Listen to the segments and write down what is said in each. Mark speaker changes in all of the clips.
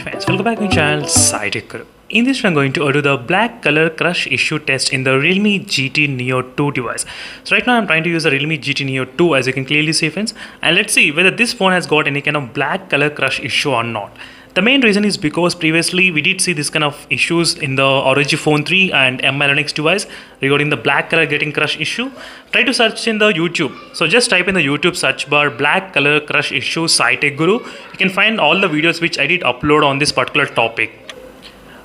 Speaker 1: friends, welcome back to my channel SciTech Guru. In this, I'm going to do the black color crush issue test in the Realme GT Neo 2 device. So right now I'm trying to use the Realme GT Neo 2, as you can clearly see, friends, and let's see whether this phone has got any kind of black color crush issue or not. The main reason is because previously we did see this kind of issues in the ROG Phone 3 and Mi11X device regarding the black color getting crush issue. Try to search in the YouTube. So just type in the YouTube search bar black color crush issue SciTech Guru. You can find all the videos which I did upload on this particular topic.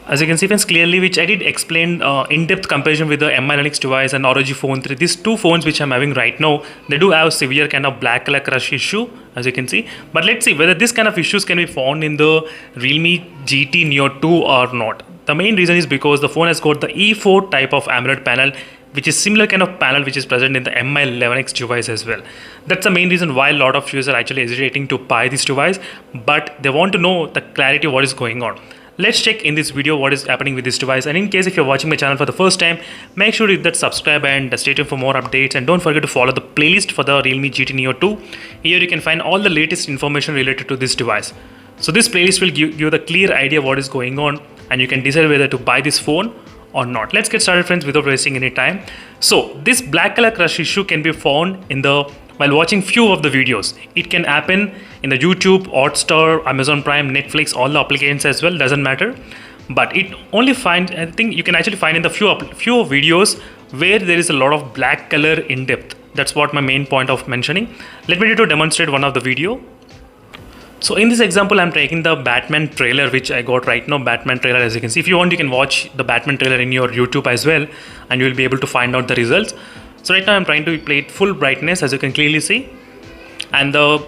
Speaker 1: As you can see, friends, clearly which I did explain in-depth comparison with the Mi11X device and ROG Phone 3. These two phones which I'm having right now, they do have severe kind of black color crush issue, as you can see. But let's see whether this kind of issues can be found in the Realme GT Neo 2 or not. The main reason is because the phone has got the E4 type of AMOLED panel, which is similar kind of panel which is present in the Mi11X device as well. That's the main reason why a lot of users are actually hesitating to buy this device, but they want to know the clarity of what is going on. Let's check in this video what is happening with this device, and in case if you're watching my channel for the first time, make sure to hit that subscribe and stay tuned for more updates, and don't forget to follow the playlist for the Realme GT Neo 2. Here you can find all the latest information related to this device. So this playlist will give you the clear idea of what is going on, and you can decide whether to buy this phone or not. Let's get started, friends, without wasting any time. So this black color crush issue can be found in the while watching few of the videos. It can happen in the YouTube, Hotstar, Amazon Prime, Netflix, all the applications as well, doesn't matter. But it only finds, I think you can actually find in the few videos where there is a lot of black color in depth. That's what my main point of mentioning. Let me try to demonstrate one of the video. So in this example, I'm taking the Batman trailer which I got right now, Batman trailer, as you can see. If you want, you can watch the Batman trailer in your YouTube as well, and you will be able to find out the results. So right now I'm trying to play it full brightness, as you can clearly see, and the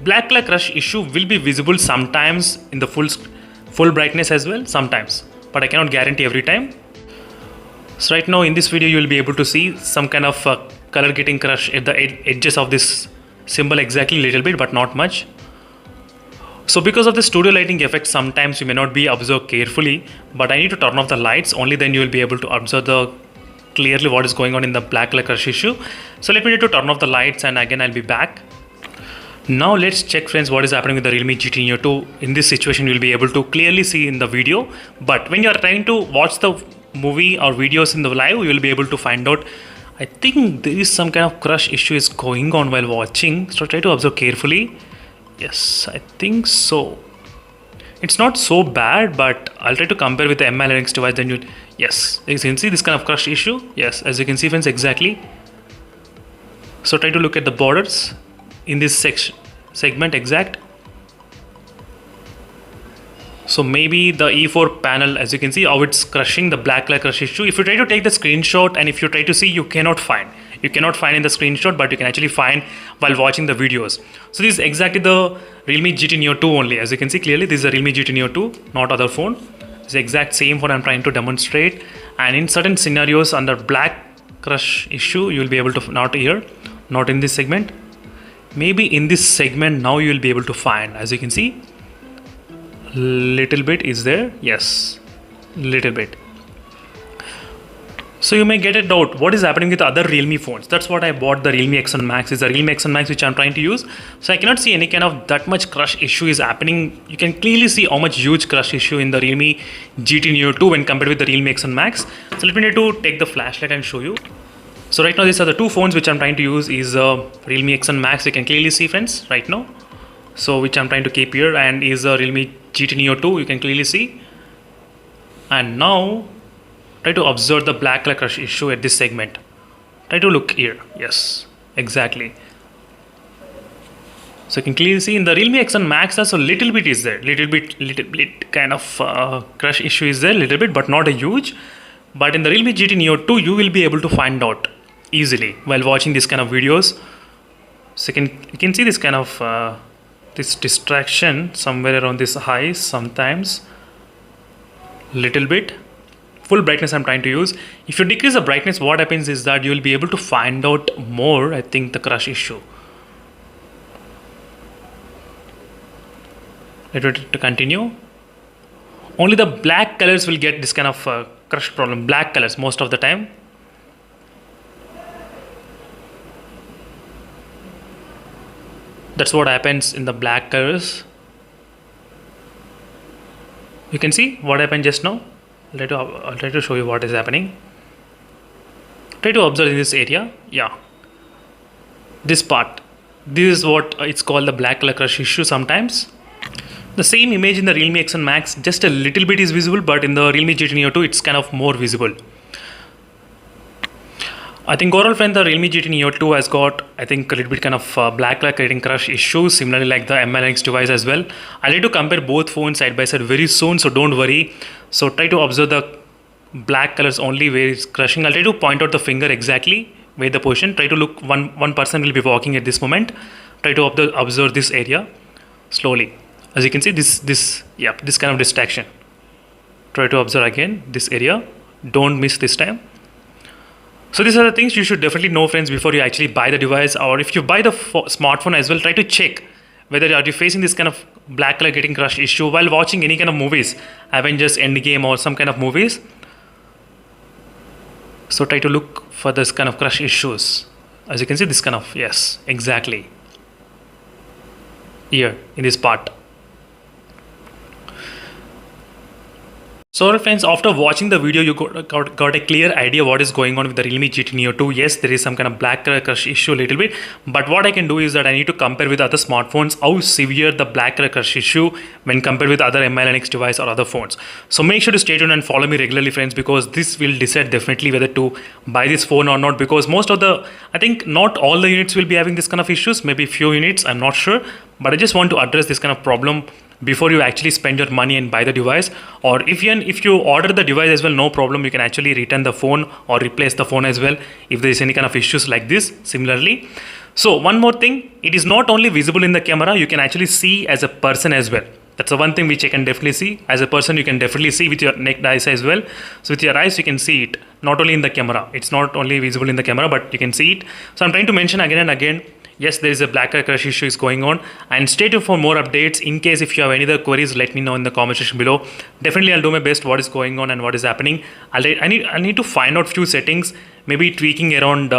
Speaker 1: black color crush issue will be visible sometimes in the full brightness as well, sometimes, but I cannot guarantee every time. So right now in this video you will be able to see some kind of color getting crush at the edges of this symbol, exactly, little bit, but not much. So because of the studio lighting effect, sometimes you may not be observed carefully, but I need to turn off the lights, only then you will be able to observe the clearly what is going on in the black color crush issue. So let me need to turn off the lights, and again I'll be back. Now let's check, friends, what is happening with the Realme GT Neo 2. In this situation you'll be able to clearly see in the video, but when you're trying to watch the movie or videos in the live, you will be able to find out. I think there is some kind of crush issue is going on while watching, so try to observe carefully. Yes, I think so. It's not so bad, but I'll try to compare with the Mi11X device, then you, yes, you can see this kind of crush issue. Yes, as you can see, friends, exactly. So try to look at the borders in this segment exact. So maybe the E4 panel, as you can see how it's crushing the black color crush issue. If you try to take the screenshot and if you try to see, you cannot find in the screenshot, but you can actually find while watching the videos. So this is exactly the Realme GT Neo 2 only. As you can see clearly, this is a Realme GT Neo 2, not other phone. It's the exact same phone I'm trying to demonstrate. And in certain scenarios under black crush issue, you will be able to, not here, not in this segment. Maybe in this segment now you will be able to find, as you can see, little bit is there. Yes, little bit. So you may get a doubt what is happening with other Realme phones. That's what I bought the Realme X1 Max. Is the Realme X1 Max which I'm trying to use. So I cannot see any kind of that much crush issue is happening. You can clearly see how much huge crush issue in the Realme GT Neo 2 when compared with the Realme X1 Max. So let me need to take the flashlight and show you. So right now these are the two phones which I'm trying to use. Is Realme X1 Max, you can clearly see, friends, right now. So which I'm trying to keep here, and is Realme GT Neo 2, you can clearly see. And now try to observe the black color crush issue at this segment. Try to look here. Yes, exactly. So you can clearly see in the Realme X1 Max also little bit is there, little bit kind of crush issue is there, little bit, but not a huge. But in the Realme GT Neo 2 you will be able to find out easily while watching this kind of videos. So you can see this kind of this distraction somewhere around this high, sometimes little bit. Full brightness I'm trying to use. If you decrease the brightness, what happens is that you will be able to find out more, I think, the crush issue. Let me to continue. Only the black colors will get this kind of crush problem. Black colors most of the time. That's what happens in the black colors. You can see what happened just now. I'll try to show you what is happening. Try to observe in this area. Yeah, this part. This is what it's called the black color crush issue sometimes. The same image in the Realme X1 Max, just a little bit is visible, but in the Realme GT Neo 2, it's kind of more visible. I think overall friend, the Realme GT Neo 2 has got, I think, a little bit kind of black light creating crush issues, similarly like the MLX device as well. I'll try to compare both phones side by side very soon, so don't worry. So try to observe the black colors only where it's crushing. I'll try to point out the finger exactly where the position. Try to look, one person will be walking at this moment. Try to observe this area slowly. As you can see, this kind of distraction. Try to observe again this area. Don't miss this time. So these are the things you should definitely know, friends, before you actually buy the device, or if you buy the smartphone as well. Try to check whether are you facing this kind of black color getting crush issue while watching any kind of movies, Avengers Endgame or some kind of movies. So try to look for this kind of crush issues. As you can see, this kind of, yes, exactly here in this part. So friends, after watching the video, you got a clear idea what is going on with the Realme GT Neo 2. Yes, there is some kind of black color crush issue a little bit, but what I can do is that I need to compare with other smartphones how severe the black color crush issue when compared with other MI Linux device or other phones. So make sure to stay tuned and follow me regularly, friends, because this will decide definitely whether to buy this phone or not, because most of the, I think not all the units will be having this kind of issues, maybe few units, I'm not sure, but I just want to address this kind of problem before you actually spend your money and buy the device. Or if you order the device as well, no problem, you can actually return the phone or replace the phone as well if there is any kind of issues like this similarly. So one more thing, it is not only visible in the camera, you can actually see as a person as well. That's the one thing which I can definitely see. As a person, you can definitely see with your naked eyes as well. So with your eyes, you can see it, not only in the camera. It's not only visible in the camera, but you can see it. So I'm trying to mention again and again, yes, there is a black color crush issue is going on, and stay tuned for more updates. In case if you have any other queries, let me know in the comment section below. Definitely I'll do my best what is going on and what is happening. I need to find out few settings, maybe tweaking around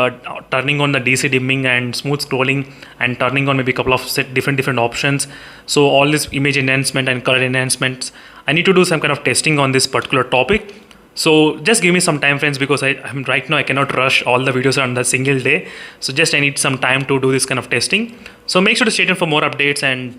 Speaker 1: turning on the DC dimming and smooth scrolling, and turning on maybe a couple of different options. So all this image enhancement and color enhancements, I need to do some kind of testing on this particular topic. So just give me some time, friends, because I'm right now I cannot rush all the videos on the single day. So just I need some time to do this kind of testing. So make sure to stay tuned for more updates. And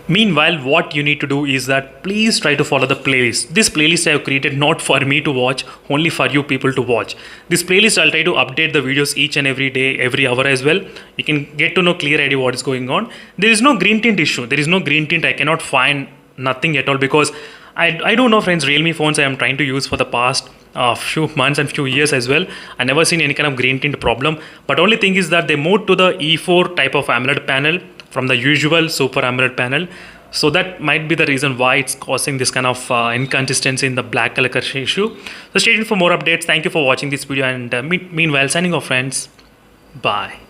Speaker 1: meanwhile, what you need to do is that please try to follow the playlist. This playlist I have created not for me to watch, only for you people to watch. This playlist I'll try to update the videos each and every day, every hour as well. You can get to know clear idea what is going on. There is no green tint issue. There is no green tint. I cannot find nothing at all, because I don't know, friends, Realme phones I am trying to use for the past few months and few years as well. I never seen any kind of green tint problem. But only thing is that they moved to the E4 type of AMOLED panel from the usual Super AMOLED panel. So that might be the reason why it's causing this kind of inconsistency in the black color correction issue. So stay tuned for more updates. Thank you for watching this video, and meanwhile, signing off, friends. Bye.